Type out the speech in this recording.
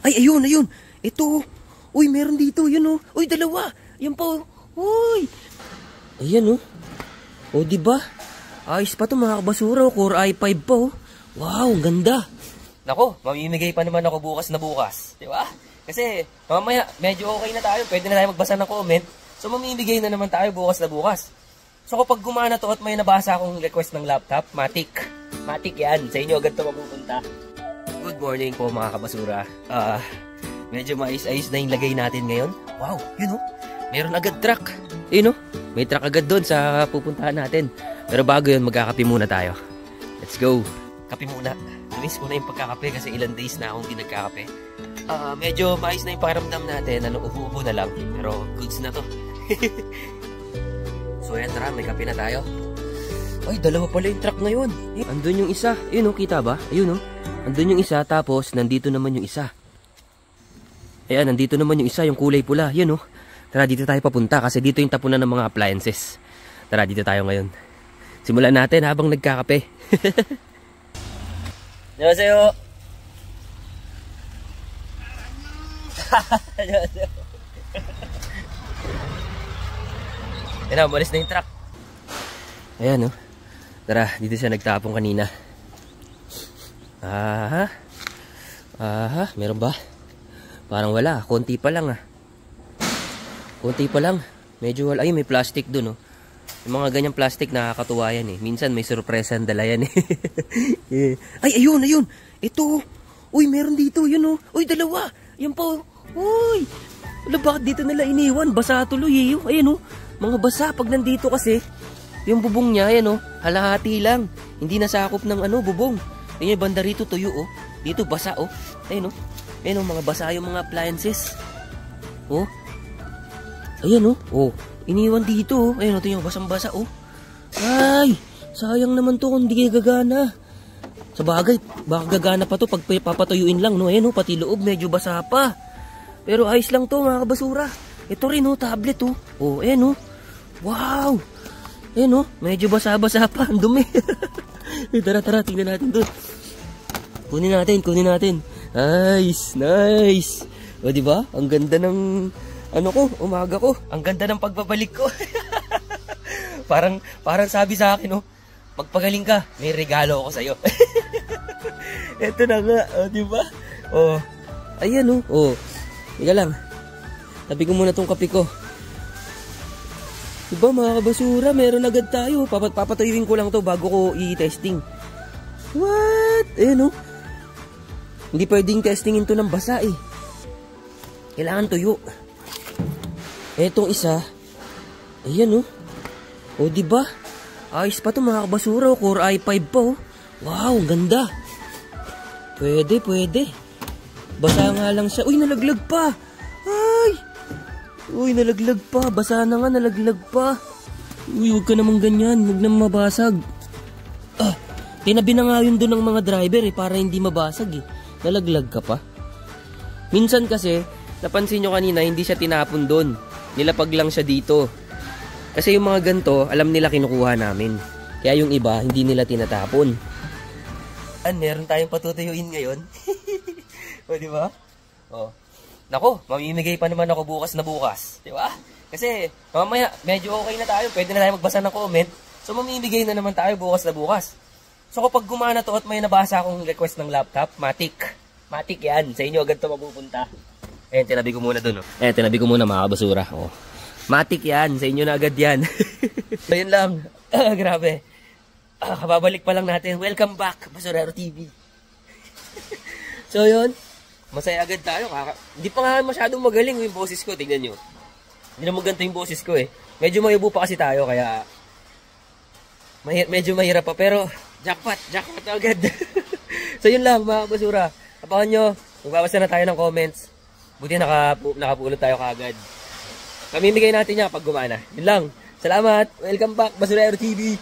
Ay, ayun, ayun. Ito. Uy, meron dito. Yun, oh. Uy, dalawa. Yan pa, oh. Uy. Ayan, oh. O, diba? Ayos pa to mga kabasura. Core i5 pa, oh. Wow, ang ganda. Nako, mamimigay pa naman ako bukas na bukas. Diba? Kasi, mamaya, medyo okay na tayo. Pwede na tayo magbasa ng comment. So, mamimigay na naman tayo bukas na bukas. So, kapag gumana to at may nabasa akong request ng laptop, Matic. Matic yan. Sa inyo agad ito mapupunta. Good morning po mga kabasura. Medyo maayos-ayos na yung lagay natin ngayon. Wow, yun o. Meron agad truck. Yun o. May truck agad doon sa pupuntahan natin. Pero bago yun, magkakape muna tayo. Let's go. Kape muna. Namiss ko na yung pagkakape kasi ilang days na akong hindi nagkakape. Medyo maayos na yung pakiramdam natin. Upo-upo na lang. Pero goods na to. So yan, tara, may kape na tayo. Ay, dalawa pala yung truck ngayon. Andun yung isa. Ayun o, kita ba? Ayun o. Andun yung isa, tapos nandito naman yung isa. Ayan, nandito naman yung isa, yung kulay pula. Yan o. Tara, dito tayo papunta kasi dito yung tapunan ng mga appliances. Tara, dito tayo ngayon. Simulan natin habang nagkakape. Annyeonghaseyo. Annyeonghaseyo. Ayan na, umalis na yung truck. Ayan, oh. Tara, dito siya nagtapong kanina. Meron ba? Parang wala, konti pa lang Konti pa lang. Medyo wala. Ay, may plastic dun, oh. Yung mga ganyang plastic nakakatuwa yan, eh. Minsan may surpresa ang dala yan, eh. Ay, ayun, ayun. Ito. Uy, meron dito, yun, oh. Uy, dalawa. Yan pa, oh. Uy. Wala, bakit dito nila iniwan? Basa tuloy, eh. Ayun, oh. Mga basa, pag nandito kasi, yung bubong niya, yan o, halahati lang. Hindi nasakop ng bubong. Yung banda rito, tuyo o. Dito, basa o. Ayun o. Ayun o, mga basa yung mga appliances. O. Ayan o. O. Iniwan dito o. Ayun o, ito yung basang-basa o. Ay, sayang naman to kung hindi gagana. Sa bagay, baka gagana pa to pag papatuyuin lang, no? Ayun o, pati loob, medyo basa pa. Pero ayos lang to, mga kabasura. Ito rin o, tablet o. O, ayan o. Wow! Ayan o, medyo basa-basa pa. Ang dumi. Tara, tara, tingnan natin doon. Kunin natin. Nice, nice. O, diba? Ang ganda ng, umaga ko. Ang ganda ng pagbabalik ko. parang sabi sa akin, magpagaling ka, may regalo ako sa'yo. Ito na nga, o, diba? O, ayan o. Higa lang. Tabi ko muna tong kape ko. Diba mga kabasura, meron agad tayo. Papatuyuin ko lang to bago ko i-testing. What? Ayan o. Hindi pwedeng testingin to ng basa eh. Kailangan tuyo. Etong isa. Ayan o. O diba? Ayos pa to mga kabasura. Core i5 pa o. Wow, ganda. Pwede. Basa nga lang siya. Uy, nalaglag pa. Ay! Uy, nalaglag pa. Basa na nga, nalaglag pa. Uy, huwag ka naman ganyan. Huwag naman mabasag. Tinabi na nga yun doon ng mga driver eh, para hindi mabasag eh. Nalaglag ka pa. Minsan kasi, napansin nyo kanina, hindi siya tinapon doon. Nilapag lang siya dito. Kasi yung mga ganito, alam nila kinukuha namin. Kaya yung iba, hindi nila tinatapon. Meron tayong patutuyuin ngayon. O, diba? O. Nako, mamimigay pa naman ako bukas na bukas. Diba? Kasi, mamaya, medyo okay na tayo. Pwede na tayo magbasa ng comment. So, mamimigay na naman tayo bukas na bukas. So, kapag gumana to at may nabasa akong request ng laptop, Matic. Matic yan. Sa inyo agad ito mapupunta. Ayan, tinabi ko muna dun. Ayan, tinabi ko muna mga kabasura. Oh. Matic yan. Sa inyo na agad yan. So, yun lang. Grabe. Kababalik pa lang natin. Welcome back, Basurero TV. So, yun. Masaya agad tayo. Hindi pa nga masyadong magaling yung boses ko. Tingnan nyo. Hindi naman ganito yung boses ko eh. Medyo mayubo pa kasi tayo. Kaya medyo mahirap pa. Pero jackpot agad. So yun lang mga basura. Abangan nyo. Magbabasa na tayo ng comments. Buti nakapulot tayo kaagad. Pamimigay natin yan pag gumana. Yun lang. Salamat. Welcome back, Basurero TV.